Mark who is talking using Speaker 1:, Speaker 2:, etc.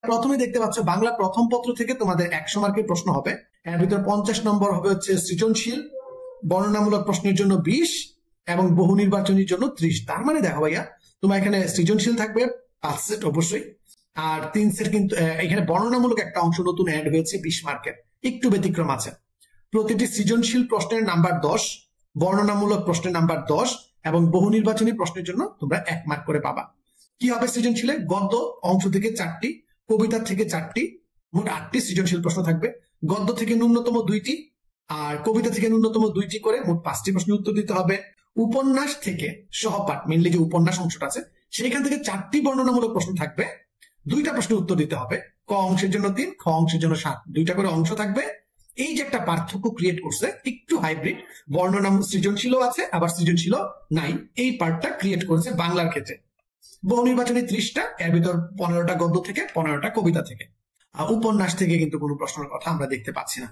Speaker 1: প্রথমে দেখতে পাচ্ছ বাংলা প্রথম পত্র থেকে তোমাদের 100 মার্কের প্রশ্ন হবে। এর ভিতর 50 নম্বর হবে হচ্ছে সৃজনশীল, বর্ণনামূলক প্রশ্নের জন্য 20 এবং বহু নির্বাচনীর জন্য 30। তার মানে দেখো ভাইয়া, তোমার এখানে সৃজনশীল থাকবে 5 সেট অবশ্যই, আর 3 সেট কিন্তু এখানে বর্ণনামূলক একটা অংশ নতুন অ্যাড হয়েছে 20 মার্কের, একটু ব্যতিক্রম আছে। প্রতিটি সৃজনশীল প্রশ্নের নাম্বার 10, বর্ণনামূলক প্রশ্নের নাম্বার 10 এবং বহু নির্বাচনী প্রশ্নের জন্য তোমরা 1 মার্ক করে পাবা। কি হবে সৃজনশীলে? গদ্য অংশ থেকে 4টি, কবিতা থেকে 4টি, মোট 8টি সৃজনশীল প্রশ্ন থাকবে। গদ্য থেকে ন্যূনতম 2টি আর কবিতা থেকে ন্যূনতম 2টি করে মোট 5টি প্রশ্নের উত্তর দিতে হবে। উপন্যাস থেকে সহপাঠ, মেনলি যে উপন্যাস অংশটা আছে সেখান থেকে 4টি বর্ণনামূলক প্রশ্ন থাকবে, 2টা প্রশ্নের উত্তর দিতে হবে। ক অংশের জন্য 3, খ অংশের জন্য 7, 2টা করে অংশ থাকবে। এই যে একটা পার্থক্য ক্রিয়েট করছে, একটু হাইব্রিড, বর্ণনা সৃজনশীলও আছে আবার সৃজনশীলও নাই, এই পার্টটা ক্রিয়েট করেছে বাংলার ক্ষেত্রে। বহু নির্বাচনী 30টা, এর ভিতর 15টা গদ্য থেকে, 15টা কবিতা থেকে। উপন্যাস থেকে কিন্তু কোনো প্রশ্নের কথা আমরা দেখতে পাচ্ছি না।